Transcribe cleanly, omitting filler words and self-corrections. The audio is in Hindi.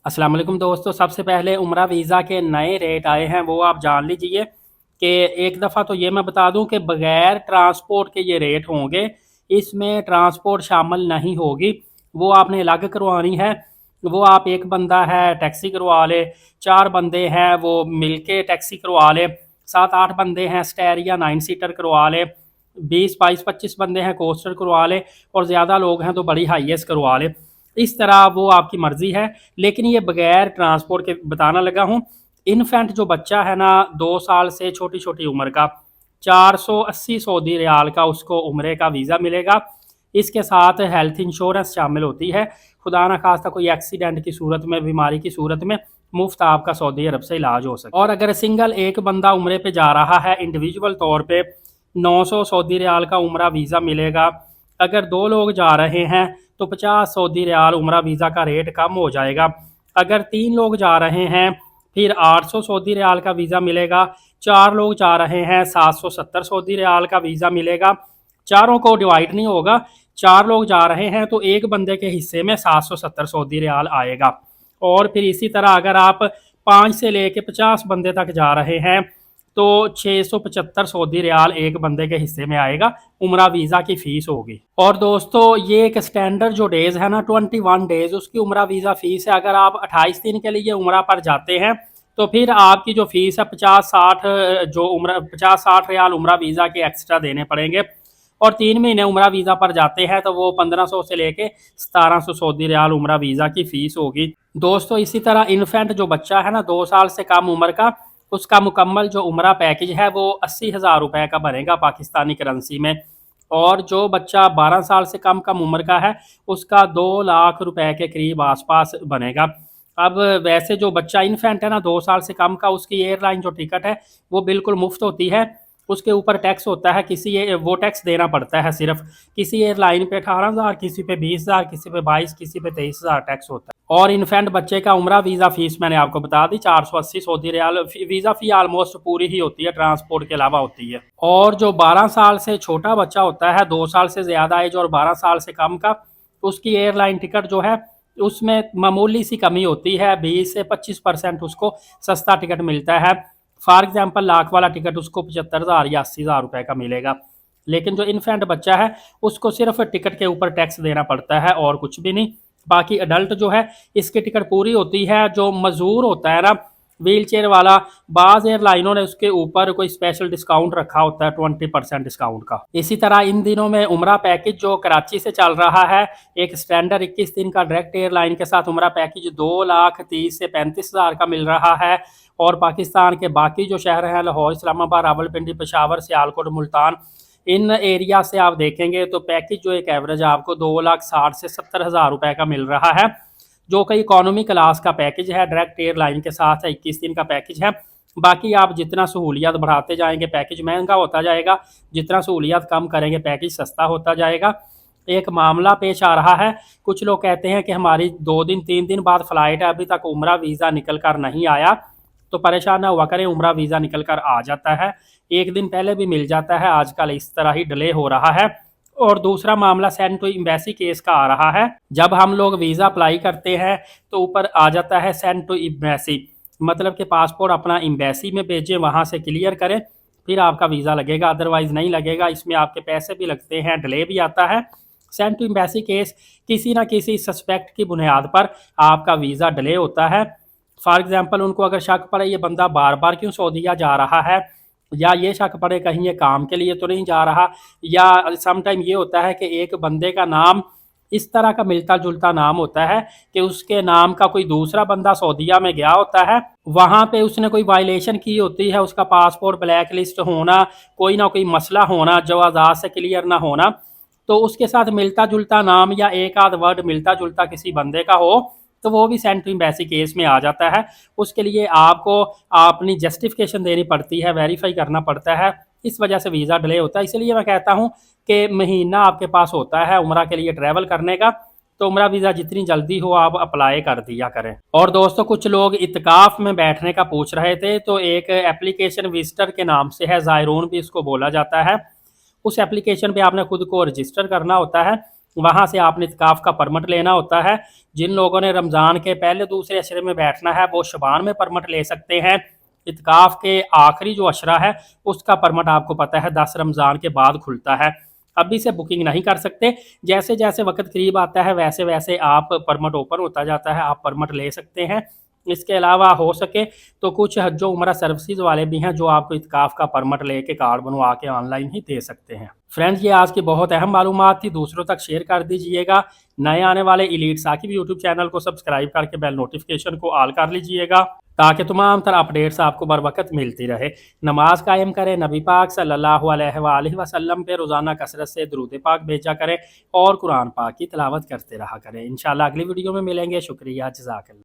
अस्सलाम वालेकुम दोस्तों, सबसे पहले उम्रा वीज़ा के नए रेट आए हैं वो आप जान लीजिए कि एक दफ़ा तो ये मैं बता दूं कि बग़ैर ट्रांसपोर्ट के ये रेट होंगे। इसमें ट्रांसपोर्ट शामिल नहीं होगी, वो आपने अलग करवानी है। वो आप एक बंदा है टैक्सी करवा ले, चार बंदे हैं वो मिल के टैक्सी करवा ले, सात आठ बंदे हैं स्टैर या 9 सीटर करवा ले, 20 22 25 बंदे हैं कोस्टर करवा ले, और ज़्यादा लोग हैं तो बड़ी हाईएस्ट करवा ले। इस तरह वो आपकी मर्ज़ी है, लेकिन ये बगैर ट्रांसपोर्ट के बताना लगा हूँ। इन्फेंट जो बच्चा है ना 2 साल से छोटी छोटी उम्र का, 480 सऊदी रियाल का उसको उम्रे का वीज़ा मिलेगा। इसके साथ हेल्थ इंश्योरेंस शामिल होती है। खुदा ना खास्ता कोई एक्सीडेंट की सूरत में, बीमारी की सूरत में मुफ्त आपका सऊदी अरब से इलाज हो सके। और अगर सिंगल एक बंदा उम्रे पे जा रहा है इंडिविजुअल तौर पे 900 सऊदी रियाल का उम्रा वीज़ा मिलेगा। अगर दो लोग जा रहे हैं तो 50 सऊदी रियाल उम्रा वीज़ा का रेट कम हो जाएगा। अगर तीन लोग जा रहे हैं फिर 800 सऊदी रियाल का वीज़ा मिलेगा। चार लोग जा रहे हैं 770 सऊदी रियाल का वीज़ा मिलेगा। चारों को डिवाइड नहीं होगा, चार लोग जा रहे हैं तो एक बंदे के हिस्से में 770 सऊदी रियाल आएगा। और फिर इसी तरह अगर आप 5 से लेके 50 बंदे तक जा रहे हैं तो 675 सऊदी रियाल एक बंदे के हिस्से में आएगा, उम्रा वीज़ा की फ़ीस होगी। और दोस्तों ये एक स्टैंडर्ड जो डेज़ है ना 21 डेज़, उसकी उम्रा वीज़ा फ़ीस है। अगर आप 28 दिन के लिए उम्रा पर जाते हैं तो फिर आपकी जो फ़ीस है 50 60 जो उम्र 50 60 रियाल उम्रा वीज़ा के एक्स्ट्रा देने पड़ेंगे। और 3 महीने उम्रा वीज़ा पर जाते हैं तो वो 1500 से लेके 1700 सऊदी रियाल उम्रा वीज़ा की फ़ीस होगी। दोस्तों इसी तरह इन्फेंट जो बच्चा है ना 2 साल से कम उम्र का, उसका मुकम्मल जो उम्रा पैकेज है वो 80,000 रुपये का बनेगा पाकिस्तानी करेंसी में। और जो बच्चा 12 साल से कम उम्र का है उसका 2 लाख रुपए के करीब आसपास बनेगा। अब वैसे जो बच्चा इन्फेंट है ना 2 साल से कम का, उसकी एयरलाइन जो टिकट है वो बिल्कुल मुफ्त होती है। उसके ऊपर टैक्स होता है, वो टैक्स देना पड़ता है सिर्फ। किसी एयरलाइन पे 18,000, किसी पे 20,000, किसी पे 22, किसी पे 23,000 टैक्स होता है। और इन्फेंट बच्चे का उम्रा वीज़ा फ़ीस मैंने आपको बता दी 480 सऊदी रियाल। वीज़ा फ़ी आलमोस्ट पूरी ही होती है, ट्रांसपोर्ट के अलावा होती है। और जो 12 साल से छोटा बच्चा होता है, 2 साल से ज़्यादा एज और 12 साल से कम का, उसकी एयरलाइन टिकट जो है उसमें मामूली सी कमी होती है, 20 से 25% उसको सस्ता टिकट मिलता है। फॉर एग्जाम्पल लाख वाला टिकट उसको 75,000 या 80,000 रुपये का मिलेगा। लेकिन जो इन्फेंट बच्चा है उसको सिर्फ टिकट के ऊपर टैक्स देना पड़ता है और कुछ भी नहीं। बाकी अडल्ट जो है इसकी टिकट पूरी होती है। जो मजदूर होता है ना व्हील चेयर वाला, बाज़ एयरलाइनों ने उसके ऊपर कोई स्पेशल डिस्काउंट रखा होता है 20% डिस्काउंट का। इसी तरह इन दिनों में उम्रा पैकेज जो कराची से चल रहा है, एक स्टैंडर्ड 21 दिन का डायरेक्ट एयरलाइन के साथ उम्रा पैकेज 2,30,000 से 35,000 का मिल रहा है। और पाकिस्तान के बाकी जो शहर हैं लाहौर, इस्लामाबाद, रावलपिंडी, पेशावर, सियालकोट, मुल्तान, इन एरिया से आप देखेंगे तो पैकेज जो एक एवरेज आपको 2,60,000 से 70,000 रुपये का मिल रहा है, जो कि इकोनॉमी क्लास का पैकेज है, डायरेक्ट एयरलाइन के साथ है, 21 दिन का पैकेज है। बाकी आप जितना सहूलियत बढ़ाते जाएंगे पैकेज महंगा होता जाएगा, जितना सहूलियत कम करेंगे पैकेज सस्ता होता जाएगा। एक मामला पेश आ रहा है, कुछ लोग कहते हैं कि हमारी 2 दिन 3 दिन बाद फ़्लाइट है, अभी तक उम्रा वीज़ा निकल कर नहीं आया। तो परेशान ना हुआ करें, उम्रा वीज़ा निकल कर आ जाता है, एक दिन पहले भी मिल जाता है। आजकल इस तरह ही डिले हो रहा है। और दूसरा मामला सेंड टू एम्बेसी केस का आ रहा है। जब हम लोग वीज़ा अप्लाई करते हैं तो ऊपर आ जाता है सेंड टू एम्बेसी, मतलब कि पासपोर्ट अपना एम्बेसी में भेजें, वहाँ से क्लियर करें, फिर आपका वीज़ा लगेगा, अदरवाइज़ नहीं लगेगा। इसमें आपके पैसे भी लगते हैं, डिले भी आता है। सेंड टू एम्बेसी केस किसी ना किसी सस्पेक्ट की बुनियाद पर आपका वीज़ा डिले होता है। फॉर एग्जांपल उनको अगर शक पड़े ये बंदा बार बार क्यों सऊदीया जा रहा है, या ये शक पड़े कहीं ये काम के लिए तो नहीं जा रहा, या समटाइम ये होता है कि एक बंदे का नाम इस तरह का मिलता जुलता नाम होता है कि उसके नाम का कोई दूसरा बंदा सऊदीया में गया होता है, वहाँ पे उसने कोई वायलेशन की होती है, उसका पासपोर्ट ब्लैक लिस्ट होना, कोई ना कोई मसला होना जो आज़ाद से क्लियर ना होना, तो उसके साथ मिलता जुलता नाम या एक आध वर्ड मिलता जुलता किसी बंदे का हो तो वो भी सेंड टू एम्बेसी केस में आ जाता है। उसके लिए आपको अपनी जस्टिफिकेशन देनी पड़ती है, वेरीफाई करना पड़ता है, इस वजह से वीज़ा डिले होता है। इसलिए मैं कहता हूँ कि महीना आपके पास होता है उम्रा के लिए ट्रैवल करने का, तो उम्रा वीज़ा जितनी जल्दी हो आप अप्लाई कर दिया करें। और दोस्तों कुछ लोग इत्काफ में बैठने का पूछ रहे थे, तो एक एप्लीकेशन विजिटर के नाम से है, ज़ायरून भी इसको बोला जाता है। उस एप्लीकेशन पे आपने खुद को रजिस्टर करना होता है। वहाँ से आपने इत्काफ़ का परमिट लेना होता है। जिन लोगों ने रमज़ान के पहले दूसरे अशरे में बैठना है वो शबान में परमिट ले सकते हैं। इत्काफ़ के आखिरी जो अशरा है उसका परमिट आपको पता है 10 रमज़ान के बाद खुलता है। अभी से बुकिंग नहीं कर सकते, जैसे जैसे वक्त करीब आता है वैसे वैसे आप परमिट ओपन होता जाता है, आप परमिट ले सकते हैं। इसके अलावा हो सके तो कुछ हज उम्रा सर्विसेज वाले भी हैं जो आपको इत्काफ़ का परमिट लेके कार्ड बनवा के ऑनलाइन ही दे सकते हैं। फ्रेंड्स, ये आज की बहुत अहम मालूमात थी, दूसरों तक शेयर कर दीजिएगा। नए आने वाले एलीट साकिब यूट्यूब चैनल को सब्सक्राइब करके बेल नोटिफिकेशन को ऑल कर लीजिएगा ताकि तमाम तरह अपडेट्स आपको बर वक्त मिलती रहे। नमाज कायम करें, नबी पाक सल्लल्लाहु अलैहि वसल्लम पे रोज़ाना कसरत से दुरूद पाक भेजा करें और कुरान पाक की तिलावत करते रहा करें। इंशाल्लाह अगली वीडियो में मिलेंगे। शुक्रिया, जज़ाकल्लाह।